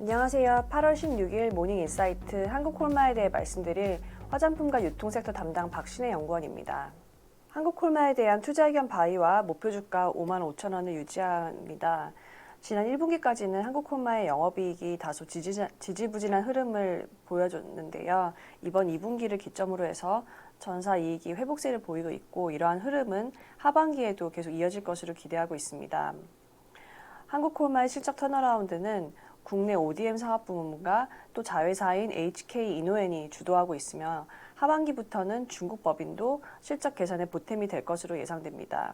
안녕하세요. 8월 16일 모닝인사이트 한국콜마에 대해 말씀드릴 화장품과 유통섹터 담당 박신혜 연구원입니다. 한국콜마에 대한 투자 의견 바이와 목표 주가 55,000원을 유지합니다. 지난 1분기까지는 한국콜마의 영업이익이 다소 지지부진한 흐름을 보여줬는데요. 이번 2분기를 기점으로 해서 전사 이익이 회복세를 보이고 있고, 이러한 흐름은 하반기에도 계속 이어질 것으로 기대하고 있습니다. 한국콜마의 실적 턴어라운드는 국내 ODM 사업 부문과 또 자회사인 HK 이노엔이 주도하고 있으며, 하반기부터는 중국 법인도 실적 개선에 보탬이 될 것으로 예상됩니다.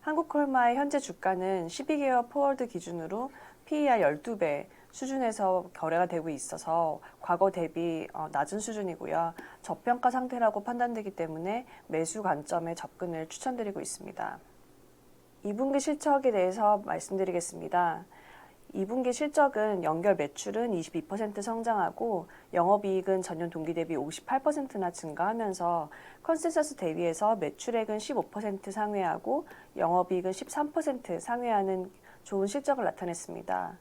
한국콜마의 현재 주가는 12개월 포워드 기준으로 PER 12배 수준에서 거래가 되고 있어서 과거 대비 낮은 수준이고요. 저평가 상태라고 판단되기 때문에 매수 관점에 접근을 추천드리고 있습니다. 2분기 실적에 대해서 말씀드리겠습니다. 2분기 실적은 연결 매출은 22% 성장하고 영업이익은 전년 동기 대비 58%나 증가하면서 컨센서스 대비해서 매출액은 15% 상회하고 영업이익은 13% 상회하는 좋은 실적을 나타냈습니다.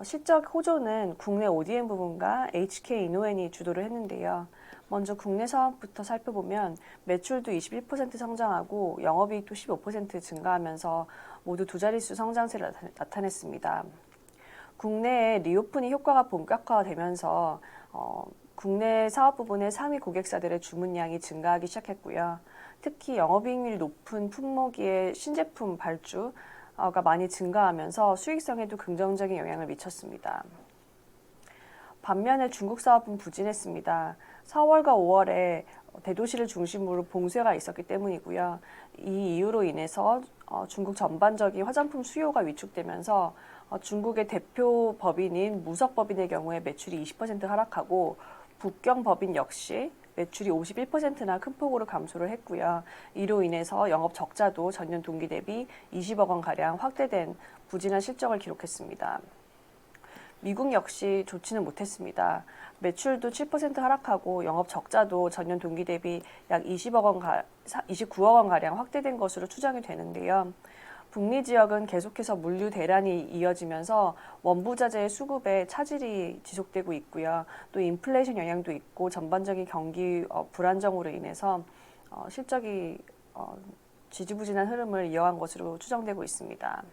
실적 호조는 국내 ODM 부분과 HK 이노엔이 주도를 했는데요. 먼저 국내 사업부터 살펴보면 매출도 21% 성장하고 영업이익도 15% 증가하면서 모두 두 자릿수 성장세를 나타냈습니다. 국내의 리오프닝 효과가 본격화되면서 국내 사업 부분의 상위 고객사들의 주문량이 증가하기 시작했고요. 특히 영업이익률이 높은 품목의 신제품 발주가 많이 증가하면서 수익성에도 긍정적인 영향을 미쳤습니다. 반면에 중국 사업은 부진했습니다. 4월과 5월에 대도시를 중심으로 봉쇄가 있었기 때문이고요. 이 이유로 인해서 중국 전반적인 화장품 수요가 위축되면서 중국의 대표 법인인 무석 법인의 경우에 매출이 20% 하락하고, 북경 법인 역시 매출이 51%나 큰 폭으로 감소를 했고요. 이로 인해서 영업 적자도 전년 동기 대비 20억 원가량 확대된 부진한 실적을 기록했습니다. 미국 역시 좋지는 못했습니다. 매출도 7% 하락하고 영업 적자도 전년 동기 대비 약 29억 원가량 확대된 것으로 추정이 되는데요. 북미 지역은 계속해서 물류 대란이 이어지면서 원부자재의 수급에 차질이 지속되고 있고요. 또 인플레이션 영향도 있고 전반적인 경기 불안정으로 인해서 실적이 지지부진한 흐름을 이어간 것으로 추정되고 있습니다.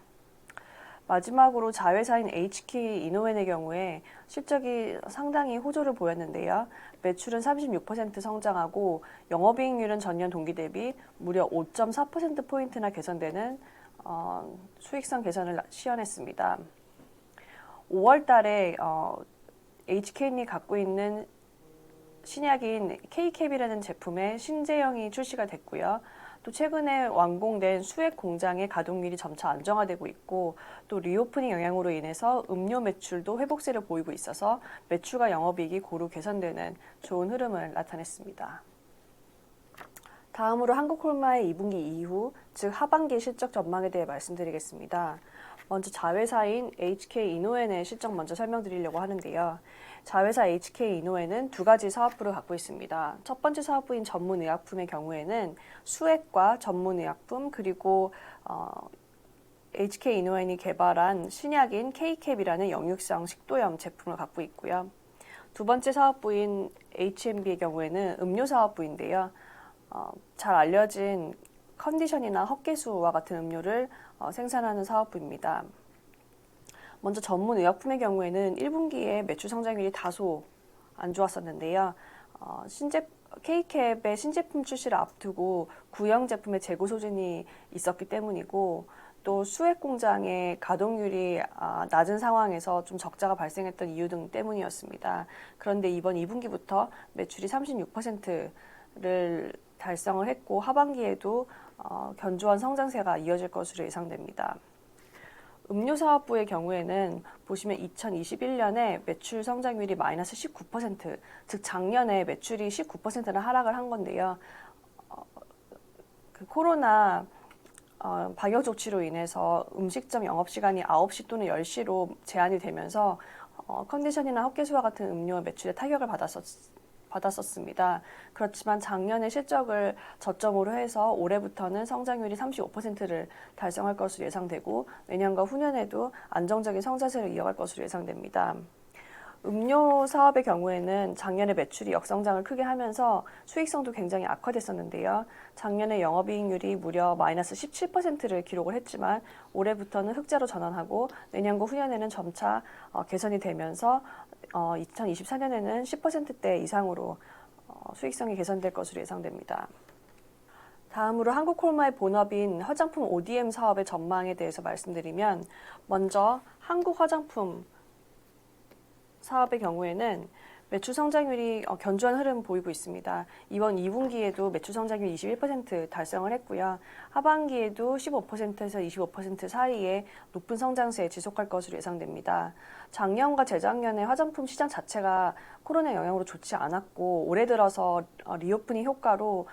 마지막으로 자회사인 HK 이노엔의 경우에 실적이 상당히 호조를 보였는데요. 매출은 36% 성장하고 영업이익률은 전년 동기 대비 무려 5.4%포인트나 개선되는 수익성 개선을 시현했습니다. 5월 달에 HK인이 갖고 있는 신약인 K캡이라는 제품의 신제형이 출시가 됐고요. 또 최근에 완공된 수액 공장의 가동률이 점차 안정화되고 있고, 또 리오프닝 영향으로 인해서 음료 매출도 회복세를 보이고 있어서 매출과 영업이익이 고루 개선되는 좋은 흐름을 나타냈습니다. 다음으로 한국콜마의 2분기 이후, 즉 하반기 실적 전망에 대해 말씀드리겠습니다. 먼저 자회사인 HK 이노엔의 실적 먼저 설명드리려고 하는데요. 자회사 HK 이노엔은 두 가지 사업부를 갖고 있습니다. 첫 번째 사업부인 전문의약품의 경우에는 수액과 전문의약품, 그리고 HK 이노엔이 개발한 신약인 K캡이라는 영육성 식도염 제품을 갖고 있고요. 두 번째 사업부인 H&B의 경우에는 음료 사업부인데요. 잘 알려진 컨디션이나 헛개수와 같은 음료를 생산하는 사업부입니다. 먼저 전문의약품의 경우에는 1분기에 매출 성장률이 다소 안 좋았었는데요. K캡의 신제품 출시를 앞두고 구형 제품의 재고 소진이 있었기 때문이고, 또 수액 공장의 가동률이 낮은 상황에서 좀 적자가 발생했던 이유 등 때문이었습니다. 그런데 이번 2분기부터 매출이 36%를 달성을 했고, 하반기에도 견조한 성장세가 이어질 것으로 예상됩니다. 음료 사업부의 경우에는 보시면 2021년에 매출 성장률이 마이너스 19%, 즉 작년에 매출이 19%나 하락을 한 건데요. 그 코로나 방역 조치로 인해서 음식점 영업시간이 9시 또는 10시로 제한이 되면서 컨디션이나 헛개수와 같은 음료 매출에 타격을 받았었습니다. 그렇지만 작년의 실적을 저점으로 해서 올해부터는 성장률이 35%를 달성할 것으로 예상되고 내년과 후년에도 안정적인 성장세를 이어갈 것으로 예상됩니다. 음료 사업의 경우에는 작년에 매출이 역성장을 크게 하면서 수익성도 굉장히 악화됐었는데요. 작년에 영업이익률이 무려 마이너스 17%를 기록을 했지만 올해부터는 흑자로 전환하고 내년과 후년에는 점차 개선이 되면서 2024년에는 10%대 이상으로 수익성이 개선될 것으로 예상됩니다. 다음으로 한국콜마의 본업인 화장품 ODM 사업의 전망에 대해서 말씀드리면 먼저 한국 화장품 사업의 경우에는 매출 성장률이 견조한 흐름 보이고 있습니다. 이번 2분기에도 매출 성장률 21% 달성을 했고요. 하반기에도 15%에서 25% 사이에 높은 성장세에 지속할 것으로 예상됩니다. 작년과 재작년에 화장품 시장 자체가 코로나 영향으로 좋지 않았고 올해 들어서 리오프닝 효과로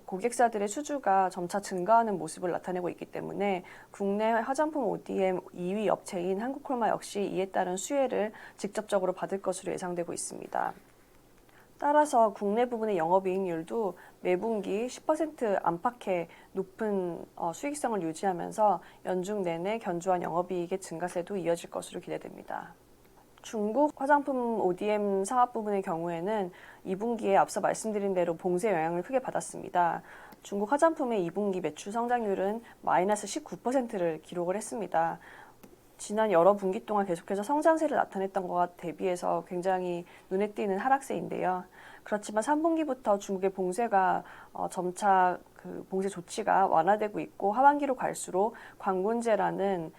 고객사들의 수주가 점차 증가하는 모습을 나타내고 있기 때문에 국내 화장품 ODM 2위 업체인 한국콜마 역시 이에 따른 수혜를 직접적으로 받을 것으로 예상되고 있습니다. 따라서 국내 부분의 영업이익률도 매분기 10% 안팎의 높은 수익성을 유지하면서 연중 내내 견조한 영업이익의 증가세도 이어질 것으로 기대됩니다. 중국 화장품 ODM 사업 부분의 경우에는 2분기에 앞서 말씀드린 대로 봉쇄 영향을 크게 받았습니다. 중국 화장품의 2분기 매출 성장률은 마이너스 19%를 기록을 했습니다. 지난 여러 분기 동안 계속해서 성장세를 나타냈던 것과 대비해서 굉장히 눈에 띄는 하락세인데요. 그렇지만 3분기부터 중국의 봉쇄가 점차 그 봉쇄 조치가 완화되고 있고 하반기로 갈수록 광군제라는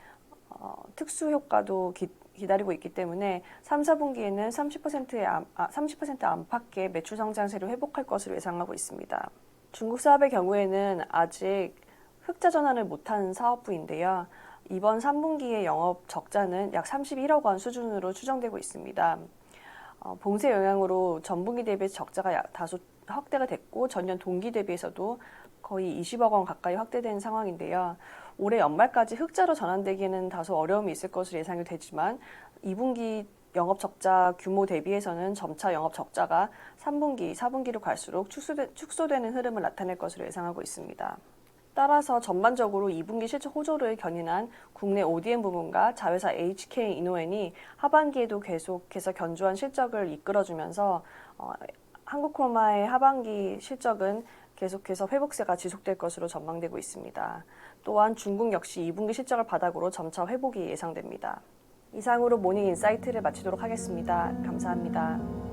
특수 효과도 기다리고 있기 때문에 3, 4분기에는 30% 안팎의 매출 성장세를 회복할 것으로 예상하고 있습니다. 중국 사업의 경우에는 아직 흑자 전환을 못한 사업부인데요. 이번 3분기의 영업 적자는 약 31억 원 수준으로 추정되고 있습니다. 봉쇄 영향으로 전분기 대비 적자가 다소 확대가 됐고 전년 동기 대비해서도 거의 20억 원 가까이 확대된 상황인데요. 올해 연말까지 흑자로 전환되기에는 다소 어려움이 있을 것으로 예상이 되지만 2분기 영업 적자 규모 대비해서는 점차 영업 적자가 3분기, 4분기로 갈수록 축소되는 흐름을 나타낼 것으로 예상하고 있습니다. 따라서 전반적으로 2분기 실적 호조를 견인한 국내 ODM 부문과 자회사 HK 이노엔이 하반기에도 계속해서 견조한 실적을 이끌어주면서 한국콜마의 하반기 실적은 계속해서 회복세가 지속될 것으로 전망되고 있습니다. 또한 중국 역시 2분기 실적을 바닥으로 점차 회복이 예상됩니다. 이상으로 모닝 인사이트를 마치도록 하겠습니다. 감사합니다.